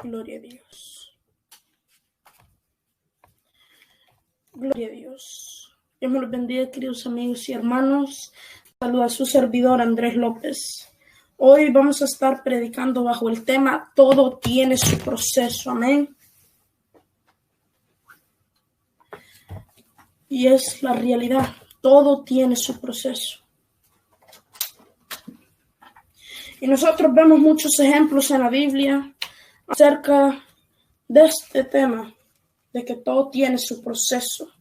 Gloria a Dios. Gloria a Dios. Dios me los bendiga, queridos amigos y hermanos. Saluda a su servidor Andrés López. Hoy vamos a estar predicando bajo el tema Todo tiene su proceso. Amén. Y es la realidad. Todo tiene su proceso. Y nosotros vemos muchos ejemplos en la Biblia acerca de este tema, de que todo tiene su proceso.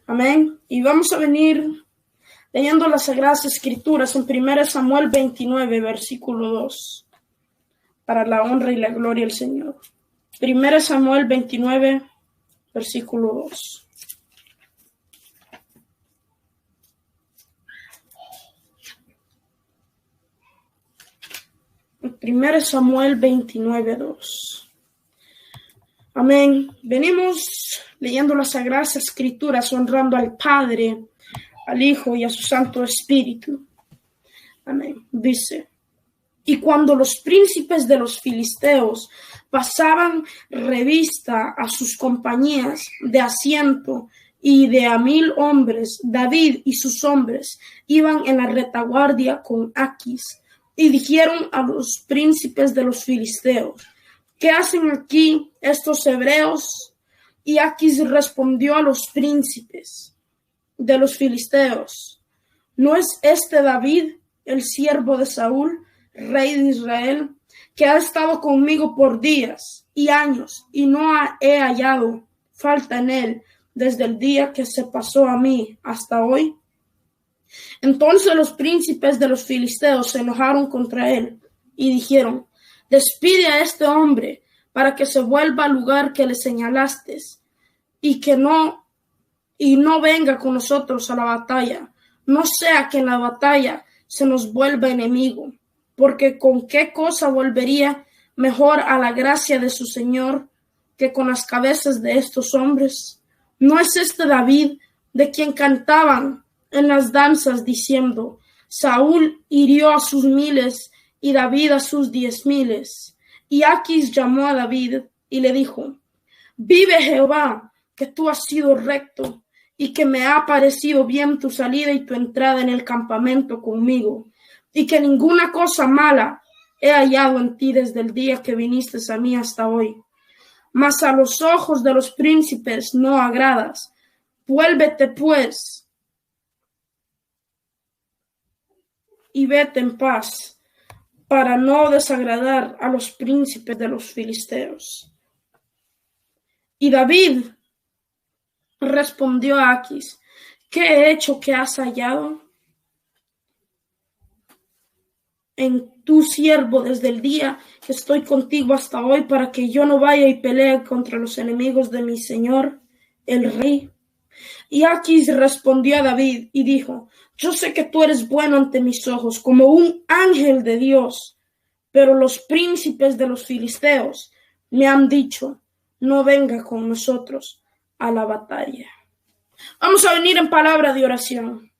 Amén. Y vamos a venir leyendo las Sagradas Escrituras en 1 Samuel 29, versículo 2, para la honra y la gloria del Señor. 1 Samuel 29, versículo 2. Primero Samuel 29, 2. Amén. Venimos leyendo las Sagradas Escrituras, honrando al Padre, al Hijo y a su Santo Espíritu. Amén. Dice: y cuando los príncipes de los filisteos pasaban revista a sus compañías de asiento y de 1,000 hombres, David y sus hombres iban en la retaguardia con Aquis. Y dijeron a los príncipes de los filisteos: ¿qué hacen aquí estos hebreos? Y Aquis respondió a los príncipes de los filisteos: ¿no es este David, el siervo de Saúl, rey de Israel, que ha estado conmigo por días y años, y no he hallado falta en él desde el día que se pasó a mí hasta hoy? Entonces los príncipes de los filisteos se enojaron contra él y dijeron: despide a este hombre para que se vuelva al lugar que le señalaste y no venga con nosotros a la batalla, no sea que en la batalla se nos vuelva enemigo, porque con qué cosa volvería mejor a la gracia de su Señor que con las cabezas de estos hombres. ¿No es este David de quien cantaban en las danzas diciendo: Saúl hirió a sus 1,000 y David a sus 10,000? Y Aquis llamó a David y le dijo: vive Jehová, que tú has sido recto y que me ha parecido bien tu salida y tu entrada en el campamento conmigo, y que ninguna cosa mala he hallado en ti desde el día que viniste a mí hasta hoy. Mas a los ojos de los príncipes no agradas. Vuélvete pues y vete en paz, para no desagradar a los príncipes de los filisteos. Y David respondió a Aquis: ¿qué he hecho que has hallado en tu siervo desde el día que estoy contigo hasta hoy, para que yo no vaya y pelee contra los enemigos de mi señor, el rey? Y Aquis respondió a David y dijo: yo sé que tú eres bueno ante mis ojos, como un ángel de Dios, pero los príncipes de los filisteos me han dicho: no venga con nosotros a la batalla. Vamos a venir en palabra de oración.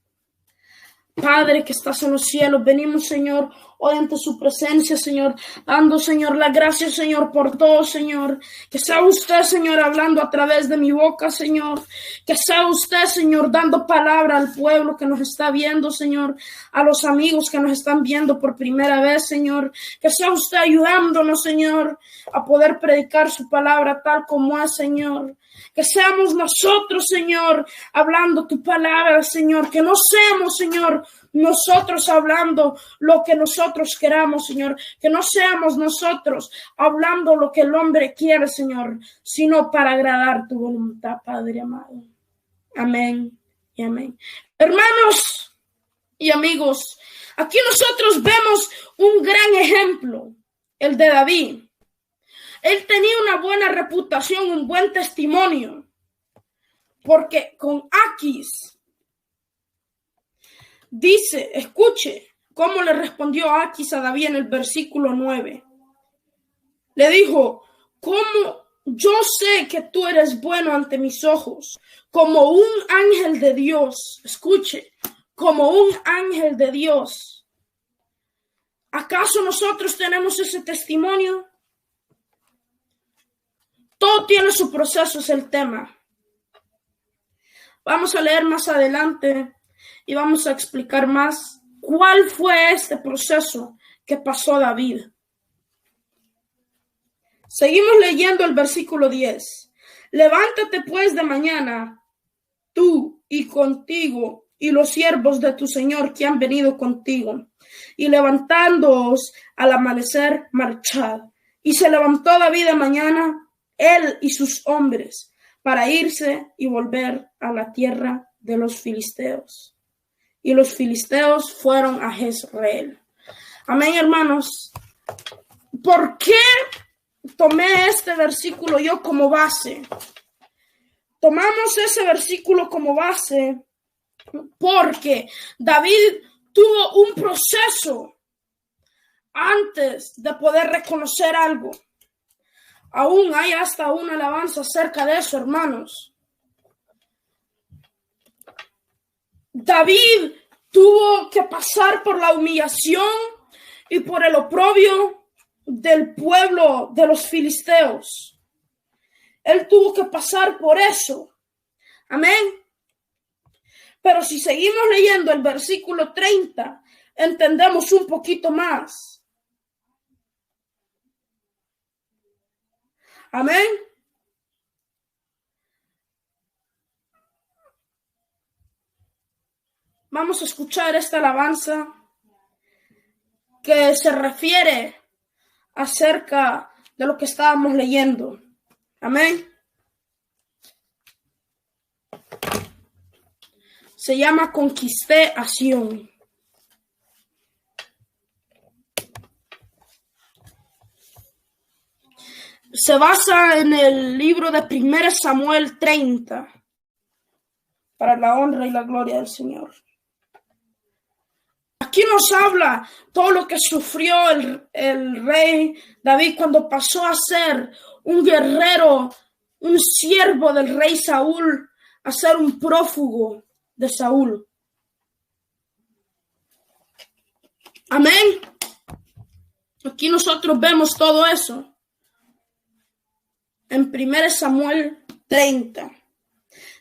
Padre que estás en los cielos, venimos, Señor, hoy ante su presencia, Señor, dando, Señor, las gracias, Señor, por todo, Señor. Que sea usted, Señor, hablando a través de mi boca, Señor. Que sea usted, Señor, dando palabra al pueblo que nos está viendo, Señor. A los amigos que nos están viendo por primera vez, Señor. Que sea usted ayudándonos, Señor, a poder predicar su palabra tal como es, Señor. Que seamos nosotros, Señor, hablando tu palabra, Señor. Que no seamos, Señor, nosotros hablando lo que nosotros queramos, Señor. Que no seamos nosotros hablando lo que el hombre quiere, Señor, sino para agradar tu voluntad, Padre amado. Amén y amén. Hermanos y amigos, aquí nosotros vemos un gran ejemplo, el de David. Él tenía una buena reputación, un buen testimonio, porque con Aquis dice, escuche cómo le respondió Aquis a David en el versículo 9. Le dijo: ¿cómo yo sé que tú eres bueno ante mis ojos, como un ángel de Dios? Escuche, como un ángel de Dios. ¿Acaso nosotros tenemos ese testimonio? tiene su proceso, es el tema. Vamos a leer más adelante y vamos a explicar más cuál fue este proceso que pasó David. Seguimos leyendo el versículo 10. Levántate pues de mañana, tú y contigo y los siervos de tu Señor que han venido contigo, y levantándoos al amanecer, marchad. Y se levantó David de mañana, él y sus hombres, para irse y volver a la tierra de los filisteos. Y los filisteos fueron a Jezreel. Amén, hermanos. ¿Por qué tomé este versículo yo como base? Tomamos ese versículo como base porque David tuvo un proceso antes de poder reconocer algo. Aún hay hasta una alabanza acerca de eso, hermanos. David tuvo que pasar por la humillación y por el oprobio del pueblo de los filisteos. Él tuvo que pasar por eso. Amén. Pero si seguimos leyendo el versículo 30, entendemos un poquito más. Amén. Vamos a escuchar esta alabanza que se refiere acerca de lo que estábamos leyendo. Amén. Se llama Conquisté a Sión. Se basa en el libro de 1 Samuel 30, para la honra y la gloria del Señor. Aquí nos habla todo lo que sufrió el rey David cuando pasó a ser un guerrero, un siervo del rey Saúl, a ser un prófugo de Saúl. Amén. Aquí nosotros vemos todo eso. En 1 Samuel 30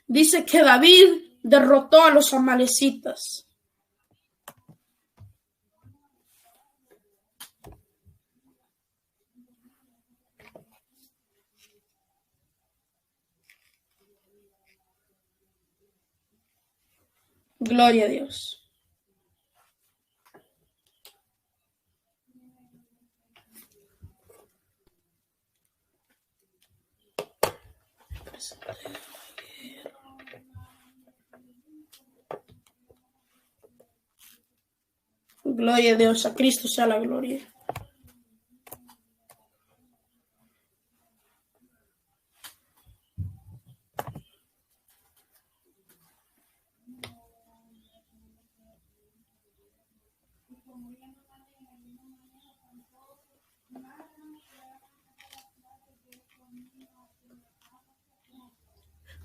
dice que David derrotó a los amalecitas. Gloria a Dios. Gloria a Dios, a Cristo sea la gloria.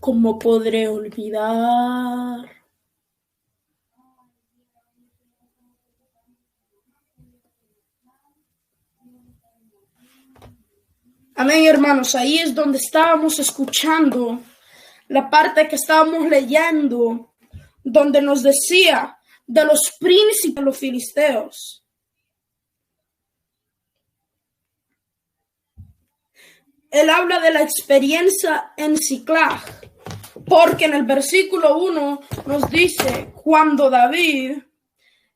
¿Cómo podré olvidar? Amén, hermanos. Ahí es donde estábamos escuchando la parte que estábamos leyendo, donde nos decía de los príncipes de los filisteos. Él habla de la experiencia en Siclag, porque en el versículo 1 nos dice, cuando David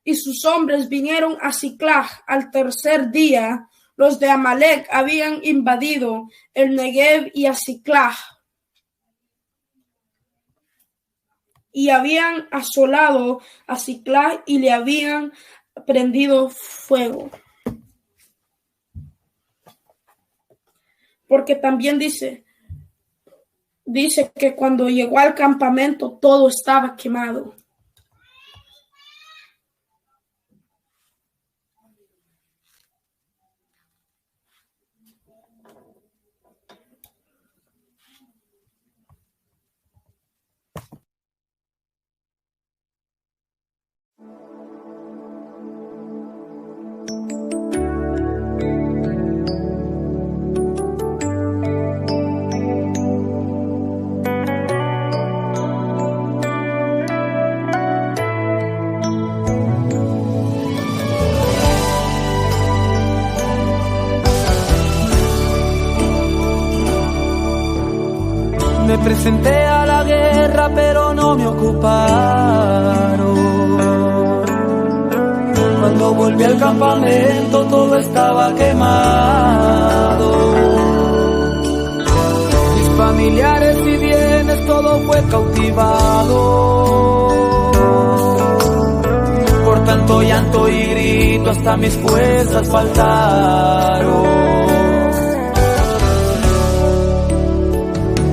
y sus hombres vinieron a Siclag al tercer día, los de Amalec habían invadido el Negev y a Siclag, y habían asolado a Siclag y le habían prendido fuego. Porque también dice que cuando llegó al campamento todo estaba quemado. Me presenté a la guerra, pero no me ocuparon. Cuando volví al campamento todo estaba quemado. Mis familiares y bienes, todo fue cautivado. Por tanto llanto y grito hasta mis fuerzas faltaron.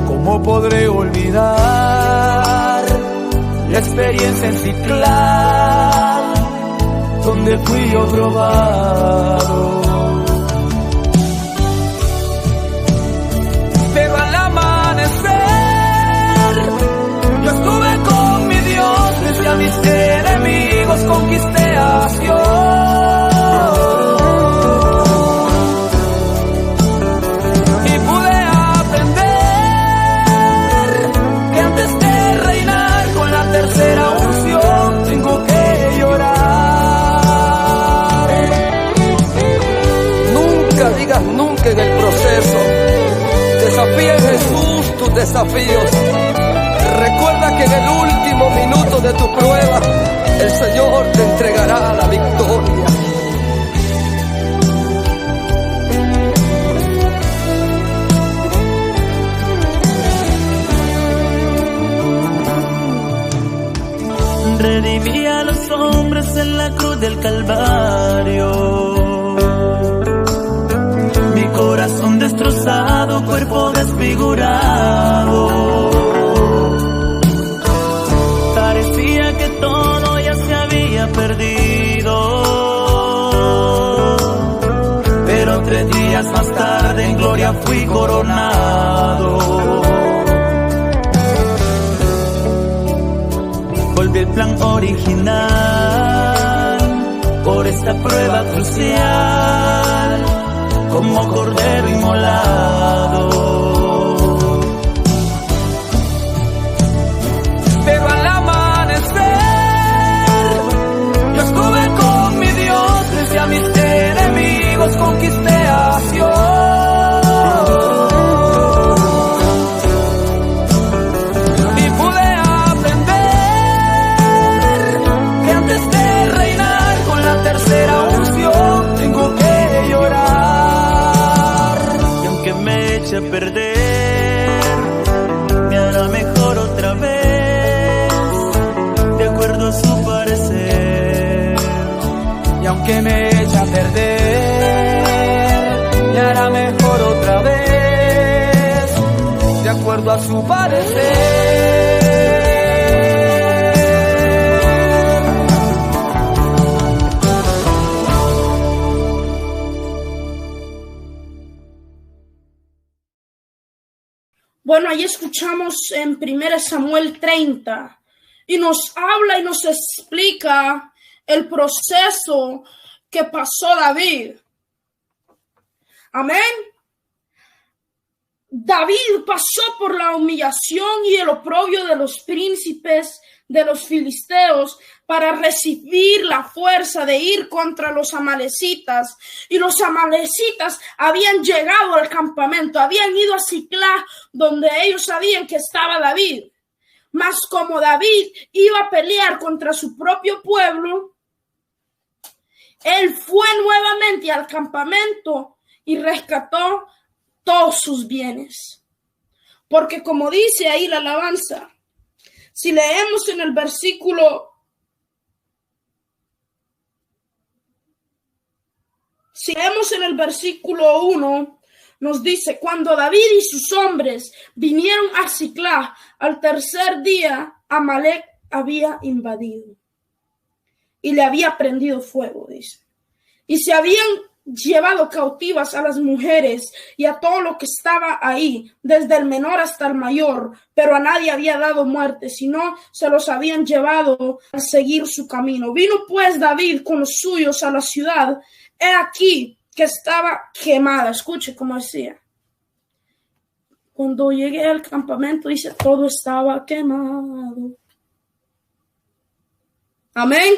¿Cómo podré olvidar la experiencia en Citlán, donde fui yo probado? Pero al amanecer yo estuve con mi Dios, desde a mis enemigos conquisté a Sion. Tercera unción, tengo que llorar. Nunca digas nunca en el proceso. Desafía a Jesús tus desafíos. Recuerda que en el último minuto de tu prueba, el Señor te entregará la victoria. Redimí a los hombres en la cruz del Calvario. Mi corazón destrozado, cuerpo desfigurado. Parecía que todo ya se había perdido. Pero 3 días más tarde en gloria fui coronado. Volví el plan original por esta prueba crucial, como cordero inmolado. Pero al amanecer yo estuve con mi Dios, desde a mis enemigos conquisté a Sion. Tercera unción, tengo que llorar. Y aunque me eche a perder, me hará mejor otra vez, de acuerdo a su parecer. Y aunque me eche a perder, me hará mejor otra vez, de acuerdo a su parecer. Bueno, ahí escuchamos en 1 Samuel 30 y nos habla y nos explica el proceso que pasó David. Amén. David pasó por la humillación y el oprobio de los príncipes de los filisteos para recibir la fuerza de ir contra los amalecitas. Y los amalecitas habían llegado al campamento, habían ido a Siclá, donde ellos sabían que estaba David. Mas como David iba a pelear contra su propio pueblo, él fue nuevamente al campamento y rescató todos sus bienes. Porque como dice ahí la alabanza, si leemos en el versículo 1, nos dice: cuando David y sus hombres vinieron a Siclá, al tercer día Amalec había invadido y le había prendido fuego, dice. Y se habían llevado cautivas a las mujeres y a todo lo que estaba ahí, desde el menor hasta el mayor, pero a nadie había dado muerte, sino se los habían llevado a seguir su camino. Vino pues David con los suyos a la ciudad, he aquí que estaba quemada. Escuche cómo decía. Cuando llegué al campamento, dice, todo estaba quemado. Amén.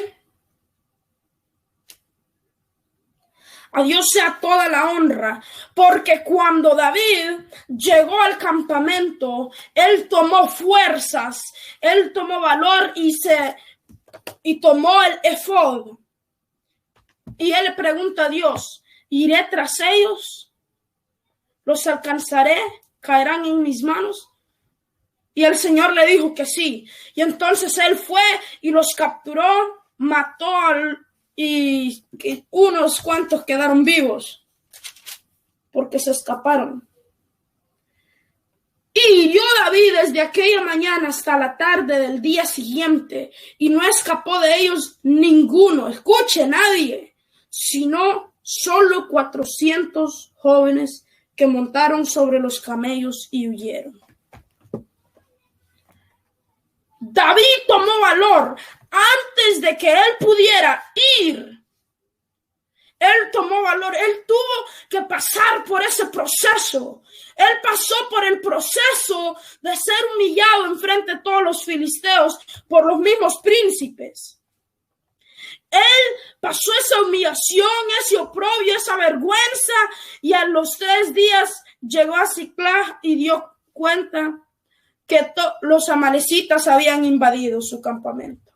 A Dios sea toda la honra, porque cuando David llegó al campamento, él tomó fuerzas, él tomó valor y tomó el efod. Y él le pregunta a Dios, ¿iré tras ellos? ¿Los alcanzaré? ¿Caerán en mis manos? Y el Señor le dijo que sí. Y entonces él fue y los capturó, mató y unos cuantos quedaron vivos porque se escaparon. Y hirió David desde aquella mañana hasta la tarde del día siguiente, y no escapó de ellos ninguno, escuche, nadie, sino solo 400 jóvenes que montaron sobre los camellos y huyeron. David tomó valor antes de que él pudiera ir. Él tomó valor, él tuvo que pasar por ese proceso. Él pasó por el proceso de ser humillado enfrente de todos los filisteos por los mismos príncipes. Él pasó esa humillación, ese oprobio, esa vergüenza, y a los 3 días llegó a Siclag y dio cuenta que los amalecitas habían invadido su campamento.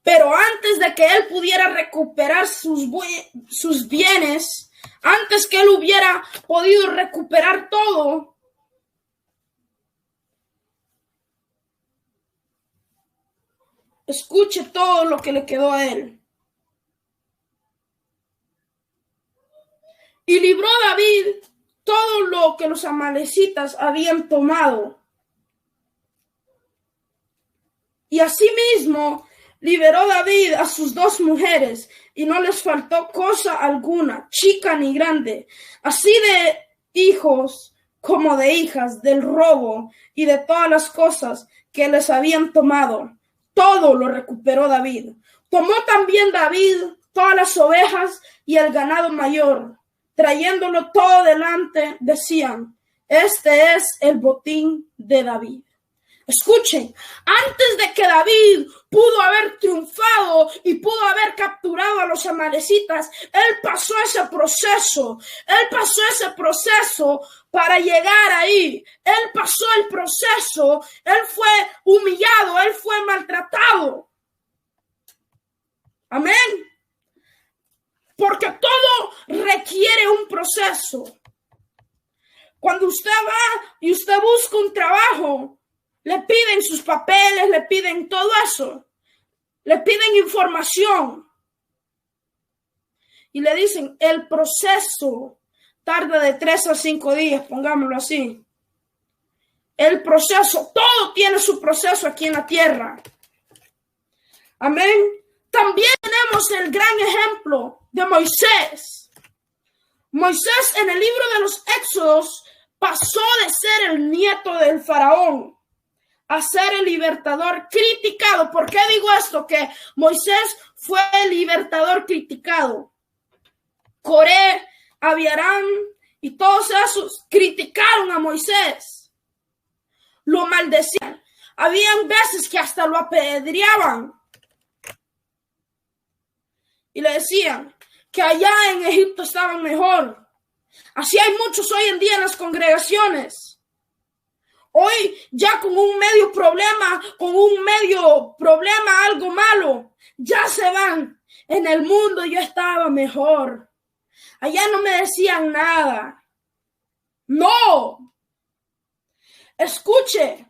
Pero antes de que él pudiera recuperar sus bienes, antes que él hubiera podido recuperar todo, escuche todo lo que le quedó a él. Y libró David todo lo que los amalecitas habían tomado. Y asimismo liberó David a sus 2 mujeres, y no les faltó cosa alguna, chica ni grande, así de hijos como de hijas, del robo y de todas las cosas que les habían tomado. Todo lo recuperó David. Tomó también David todas las ovejas y el ganado mayor. Trayéndolo todo delante, decían, este es el botín de David. Escuchen, antes de que David pudo haber triunfado y pudo haber capturado a los amalecitas, él pasó ese proceso. Él pasó ese proceso para llegar ahí. Él pasó el proceso. Él fue humillado, él fue maltratado. Amén. Porque todo requiere un proceso. Cuando usted va y usted busca un trabajo, le piden sus papeles, le piden todo eso. Le piden información. Y le dicen, el proceso tarda de 3 a 5 días, pongámoslo así. El proceso, todo tiene su proceso aquí en la tierra. Amén. También tenemos el gran ejemplo de Moisés. Moisés en el libro de los Éxodos pasó de ser el nieto del faraón a ser el libertador criticado. ¿Por qué digo esto? Que Moisés fue el libertador criticado. Coré, Abiram y todos esos criticaron a Moisés. Lo maldecían. Habían veces que hasta lo apedreaban. Y le decían que allá en Egipto estaban mejor. Así hay muchos hoy en día en las congregaciones. Hoy ya con un medio problema, algo malo, ya se van. En el mundo yo estaba mejor. Allá no me decían nada. No. Escuche.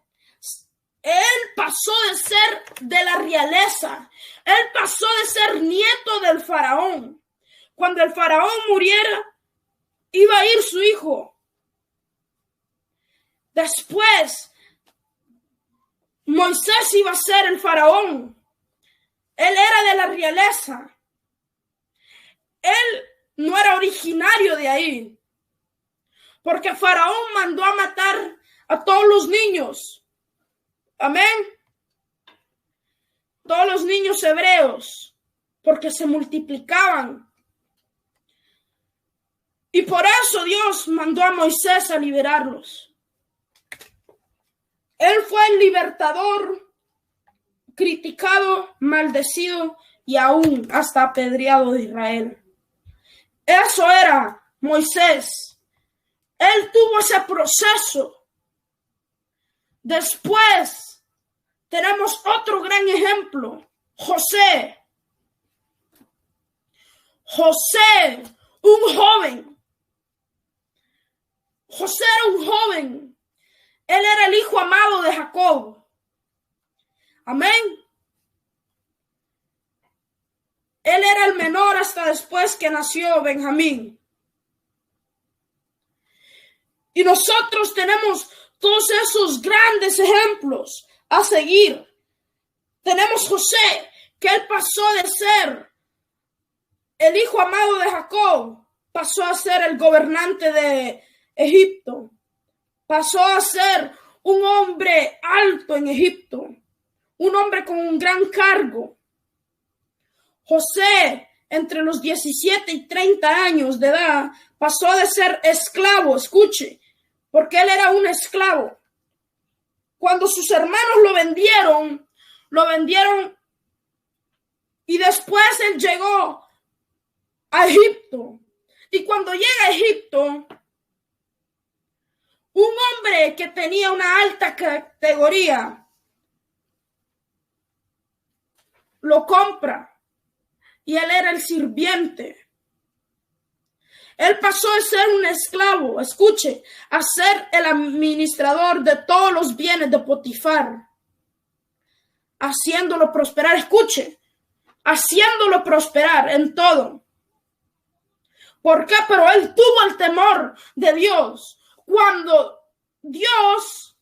Él pasó de ser de la realeza. Él pasó de ser nieto del faraón. Cuando el faraón muriera, iba a ir su hijo. Después, Moisés iba a ser el faraón. Él era de la realeza. Él no era originario de ahí. Porque Faraón mandó a matar a todos los niños. Amén. Todos los niños hebreos. Porque se multiplicaban. Y por eso Dios mandó a Moisés a liberarlos. Él fue el libertador, criticado, maldecido y aún hasta apedreado de Israel. Eso era Moisés. Él tuvo ese proceso. Después tenemos otro gran ejemplo, José. José, un joven. José era un joven. Él era el hijo amado de Jacob. Amén. Él era el menor hasta después que nació Benjamín. Y nosotros tenemos todos esos grandes ejemplos a seguir. Tenemos José, que él pasó de ser el hijo amado de Jacob, pasó a ser el gobernante de Egipto. Pasó a ser un hombre alto en Egipto, un hombre con un gran cargo. José, entre los 17 y 30 años de edad, pasó de ser esclavo, escuche, porque él era un esclavo. Cuando sus hermanos lo vendieron y después él llegó a Egipto. Y cuando llega a Egipto, un hombre que tenía una alta categoría lo compra y él era el sirviente. Él pasó de ser un esclavo, escuche, a ser el administrador de todos los bienes de Potifar, haciéndolo prosperar, escuche, haciéndolo prosperar en todo. ¿Por qué? Pero él tuvo el temor de Dios. Cuando Dios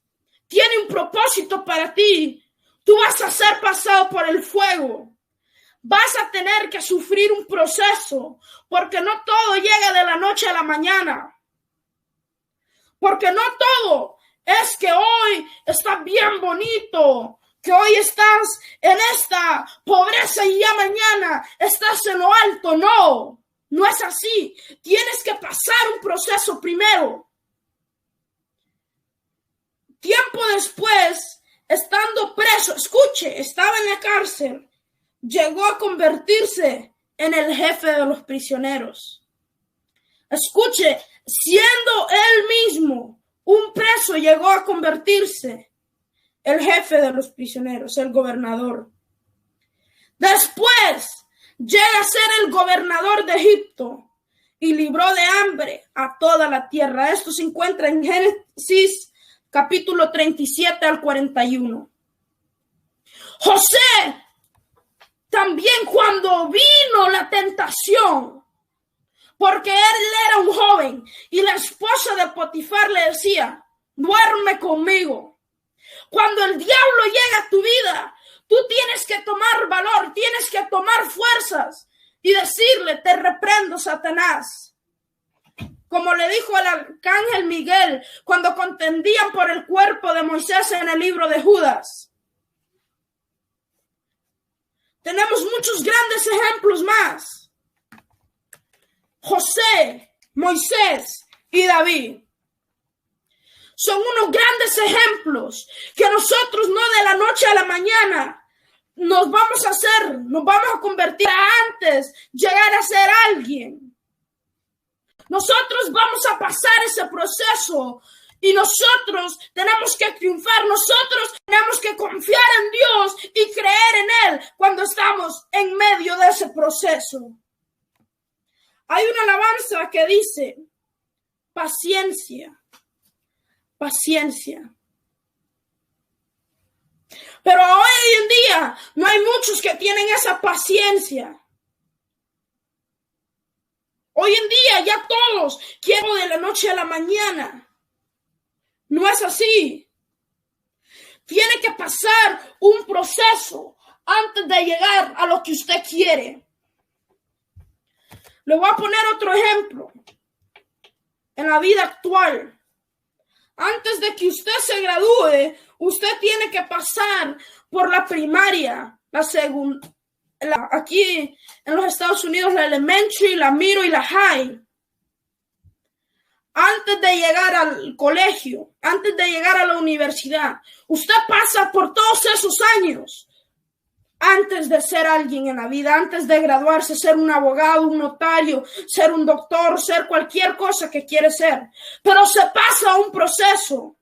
tiene un propósito para ti, tú vas a ser pasado por el fuego. Vas a tener que sufrir un proceso, porque no todo llega de la noche a la mañana. Porque no todo es que hoy está bien bonito, que hoy estás en esta pobreza y ya mañana estás en lo alto. No, no es así. Tienes que pasar un proceso primero. Tiempo después, estando preso, escuche, estaba en la cárcel, llegó a convertirse en el jefe de los prisioneros. Escuche, siendo él mismo un preso, llegó a convertirse el jefe de los prisioneros, el gobernador. Después llega a ser el gobernador de Egipto y libró de hambre a toda la tierra. Esto se encuentra en Génesis capítulo 37 al 41. José también, cuando vino la tentación, porque él era un joven y la esposa de Potifar le decía, duerme conmigo. Cuando el diablo llega a tu vida, tú tienes que tomar valor, tienes que tomar fuerzas y decirle, te reprendo, Satanás. Como le dijo el arcángel Miguel cuando contendían por el cuerpo de Moisés en el libro de Judas. Tenemos muchos grandes ejemplos más. José, Moisés y David son unos grandes ejemplos que nosotros no de la noche a la mañana nos vamos a convertir a antes llegar a ser alguien. Nosotros vamos a pasar ese proceso y nosotros tenemos que triunfar. Nosotros tenemos que confiar en Dios y creer en Él cuando estamos en medio de ese proceso. Hay una alabanza que dice, paciencia, paciencia. Pero hoy en día no hay muchos que tienen esa paciencia. Hoy en día ya todos quieren de la noche a la mañana. No es así. Tiene que pasar un proceso antes de llegar a lo que usted quiere. Le voy a poner otro ejemplo. En la vida actual, antes de que usted se gradúe, usted tiene que pasar por la primaria, la segunda. Aquí en los Estados Unidos, la elementary, la middle y la high. Antes de llegar al colegio, antes de llegar a la universidad, usted pasa por todos esos años. antes de ser alguien en la vida, antes de graduarse, ser un abogado, un notario, ser un doctor, ser cualquier cosa que quiere ser. Pero se pasa un proceso.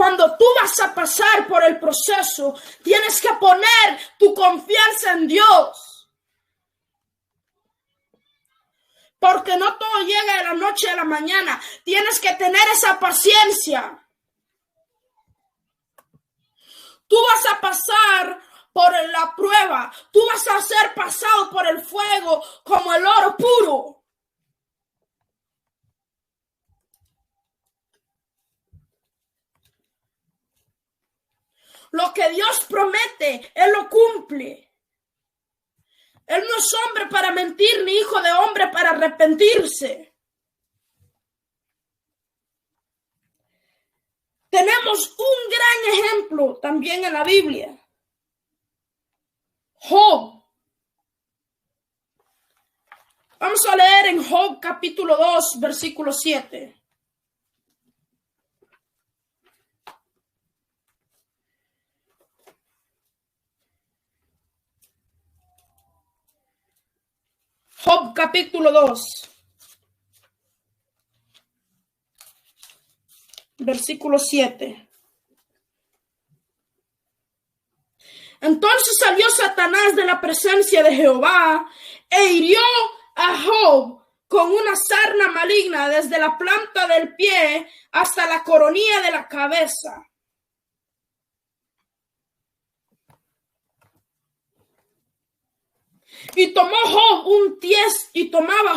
Cuando tú vas a pasar por el proceso, tienes que poner tu confianza en Dios. Porque no todo llega de la noche a la mañana. Tienes que tener esa paciencia. Tú vas a pasar por la prueba. Tú vas a ser pasado por el fuego como el oro puro. Lo que Dios promete, Él lo cumple. Él no es hombre para mentir, ni hijo de hombre para arrepentirse. Tenemos un gran ejemplo también en la Biblia. Job. Vamos a leer en Job capítulo 2, versículo 7. Job capítulo 2, versículo 7. Entonces salió Satanás de la presencia de Jehová e hirió a Job con una sarna maligna desde la planta del pie hasta la coronilla de la cabeza. Y tomaba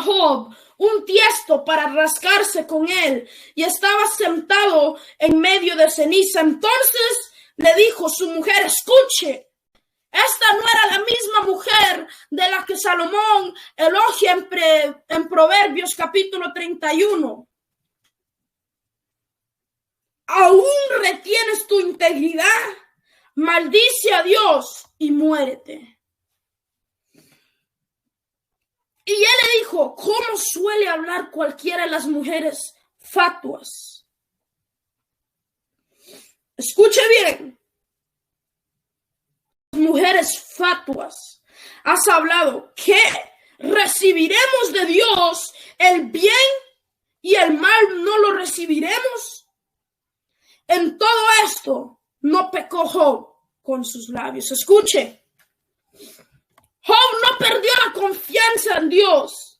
Job un tiesto para rascarse con él, y estaba sentado en medio de ceniza. Entonces le dijo su mujer: escuche, esta no era la misma mujer de la que Salomón elogia en Proverbios capítulo 31. ¿Aún retienes tu integridad? Maldice a Dios y muérete. Y él le dijo: ¿cómo suele hablar cualquiera de las mujeres fatuas? Escuche bien. Mujeres fatuas, has hablado que recibiremos de Dios el bien y el mal no lo recibiremos. En todo esto no pecó Job con sus labios. Escuche, Job no perdió la confianza en Dios.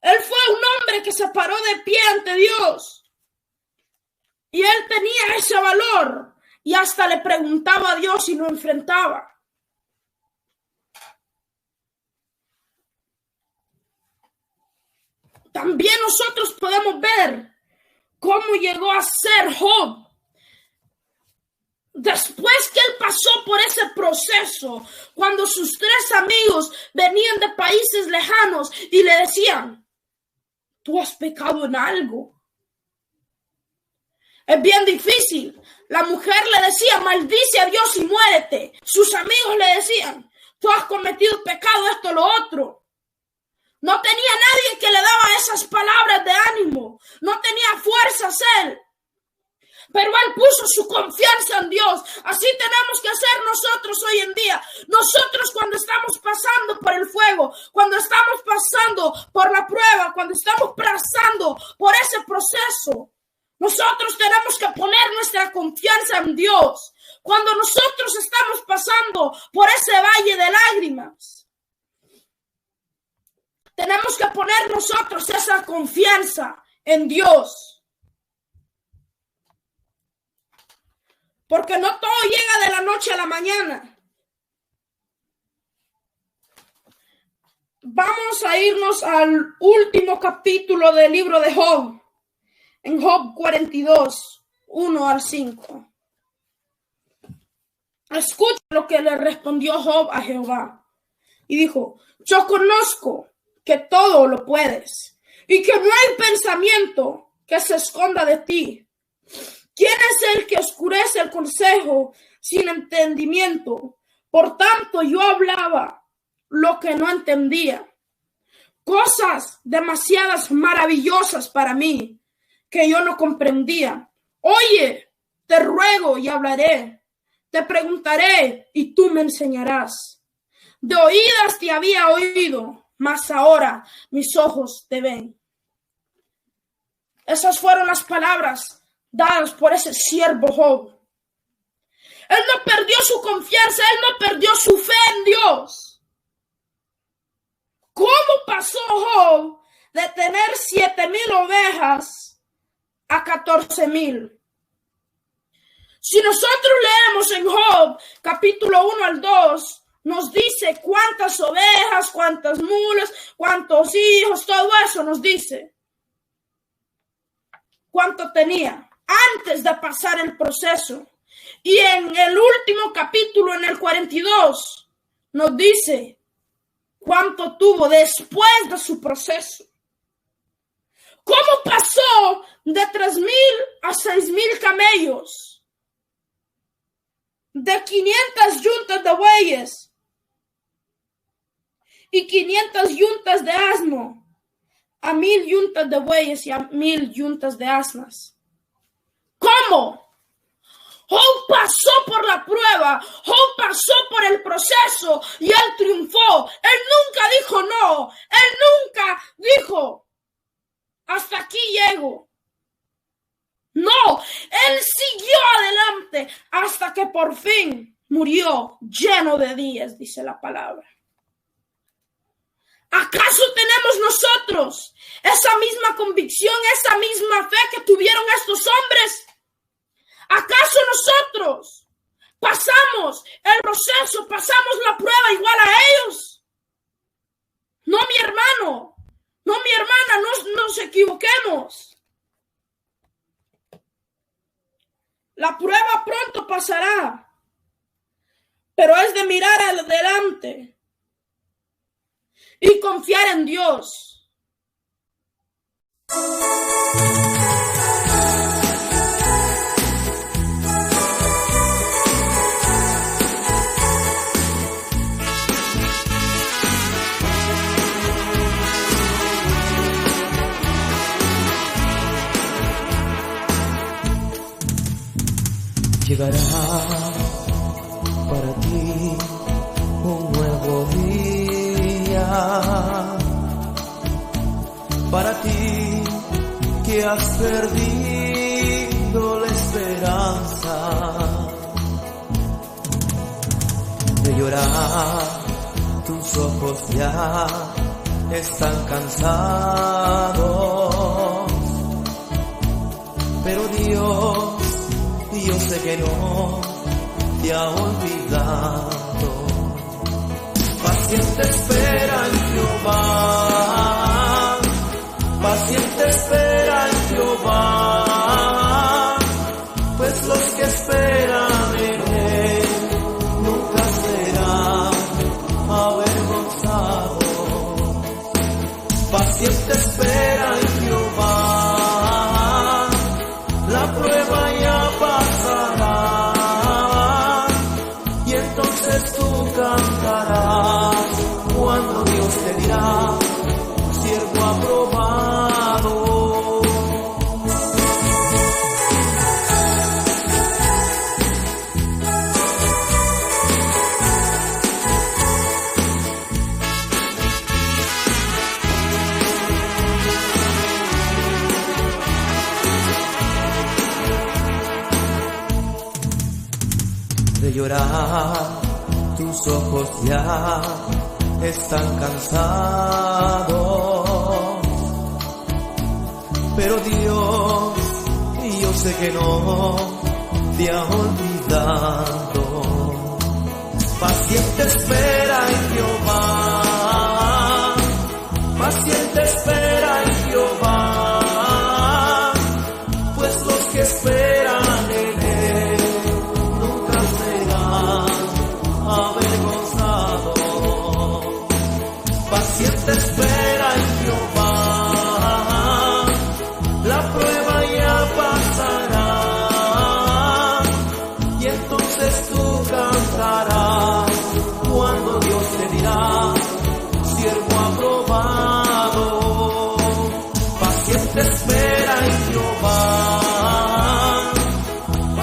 Él fue un hombre que se paró de pie ante Dios y él tenía ese valor. Y hasta le preguntaba a Dios y lo enfrentaba. También nosotros podemos ver cómo llegó a ser Job. Después que él pasó por ese proceso, cuando sus 3 amigos venían de países lejanos y le decían: tú has pecado en algo. Es bien difícil. La mujer le decía: maldice a Dios y muérete. Sus amigos le decían: tú has cometido pecado, esto, lo otro. No tenía nadie que le daba esas palabras de ánimo. No tenía fuerzas él. Pero él puso su confianza en Dios. Así tenemos que hacer nosotros hoy en día. Nosotros, cuando estamos pasando por el fuego, cuando estamos pasando por la prueba, cuando estamos pasando por ese proceso, nosotros tenemos que poner nuestra confianza en Dios. Cuando nosotros estamos pasando por ese valle de lágrimas, tenemos que poner nosotros esa confianza en Dios. Porque no todo llega de la noche a la mañana. Vamos a irnos al último capítulo del libro de Job. En Job 42, 1 al 5. Escucha lo que le respondió Job a Jehová. Y dijo: yo conozco que todo lo puedes y que no hay pensamiento que se esconda de ti. ¿Quién es el que oscurece el consejo sin entendimiento? Por tanto, yo hablaba lo que no entendía. Cosas demasiadas maravillosas para mí que yo no comprendía. Oye, te ruego y hablaré. Te preguntaré y tú me enseñarás. De oídas te había oído, mas ahora mis ojos te ven. Esas fueron las palabras dadas por ese siervo Job. Él no perdió su confianza, él no perdió su fe en Dios. ¿Cómo pasó Job de tener 7,000 ovejas a 14,000? Si nosotros leemos en Job capítulo 1 al 2, nos dice cuántas ovejas, cuántas mulas, cuántos hijos, todo eso nos dice. Cuánto tenía antes de pasar el proceso. Y en el último capítulo, en el 42, nos dice cuánto tuvo después de su proceso. ¿Cómo pasó de 3,000 a 6,000 camellos? De 500 yuntas de bueyes y 500 yuntas de asno a 1,000 yuntas de bueyes y a 1,000 yuntas de asnas. ¿Cómo? Job pasó por la prueba, Job pasó por el proceso y él triunfó. Él nunca dijo no. Él nunca dijo hasta aquí llego. No, él siguió adelante hasta que por fin murió lleno de días, dice la palabra. ¿Acaso tenemos nosotros esa misma convicción, esa misma fe que tuvieron estos hombres? ¿Acaso nosotros pasamos el proceso, pasamos la prueba igual a ellos? No, mi hermano, no, mi hermana, no nos equivoquemos. La prueba pronto pasará, pero es de mirar adelante y confiar en Dios. Llegará para ti un nuevo día, para ti que has perdido la esperanza de llorar. Tus ojos ya están cansados, pero Dios, yo sé que no te ha olvidado. Paciente espera en Jehová, paciente espera en Jehová, pues los que esperan en Él nunca serán avergonzados. Paciente espera en Jehová, la prueba ya pasará y entonces tú cantarás cuando Dios te dirá: siervo aprobado. De llorar, tus ojos ya están cansados, pero Dios, yo sé que no te ha olvidado. Paciente espera en Jehová, paciente espera en Jehová, pues los que esperan en Él nunca serán avergonzados. Paciente espera en Jehová, la prueba ya pasará y entonces tú cantarás cuando Dios te dirá: siervo aprobado. Paciente espera en Jehová,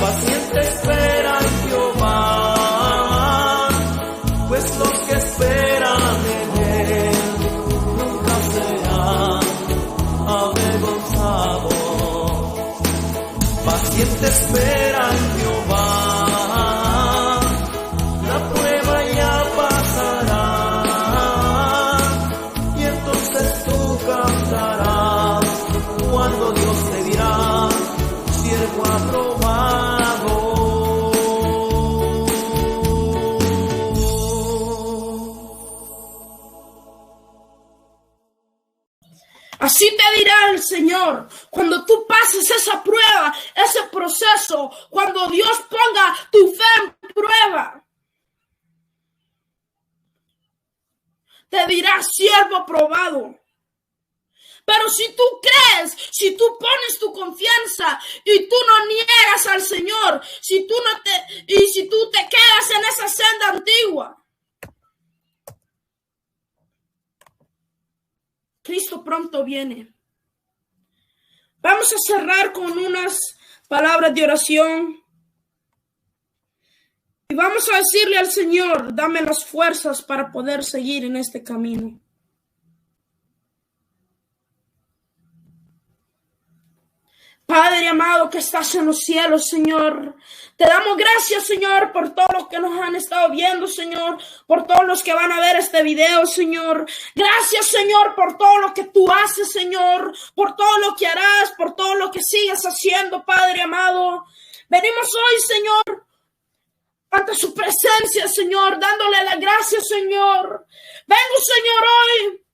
paciente espera en Jehová, pues los que esperan en Él nunca serán avergonzados. Paciente espera en Jehová, la prueba ya pasará y entonces tú cantarás cuando Dios te dirá: siervo aprobado. Así te dirá el Señor cuando tú pases esa prueba, ese proceso, cuando Dios ponga tu fe en prueba. Te dirá: siervo aprobado. Pero si tú crees, si tú pones tu confianza y tú no niegas al Señor, si tú te quedas en esa senda antigua, Cristo pronto viene. Vamos a cerrar con unas palabras de oración. Y vamos a decirle al Señor, dame las fuerzas para poder seguir en este camino. Padre amado que estás en los cielos, Señor, te damos gracias, Señor, por todos los que nos han estado viendo, Señor, por todos los que van a ver este video, Señor. Gracias, Señor, por todo lo que tú haces, Señor, por todo lo que harás, por todo lo que sigues haciendo, Padre amado. Venimos hoy, Señor, ante su presencia, Señor, dándole las gracias, Señor. Vengo, Señor, hoy,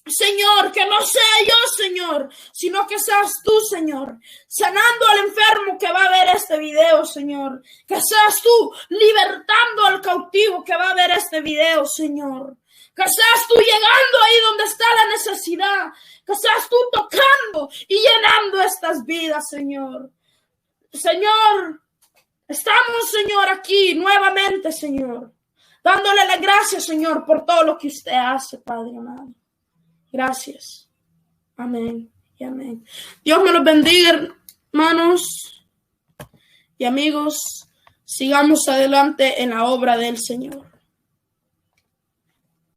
Señor, que no sea yo, Señor, sino que seas tú, Señor, sanando al enfermo que va a ver este video, Señor. Que seas tú libertando al cautivo que va a ver este video, Señor. Que seas tú llegando ahí donde está la necesidad. Que seas tú tocando y llenando estas vidas, Señor. Señor, estamos, Señor, aquí nuevamente, Señor, dándole las gracias, Señor, por todo lo que usted hace, Padre amado. Gracias. Amén y amén. Dios me los bendiga, hermanos y amigos. Sigamos adelante en la obra del Señor.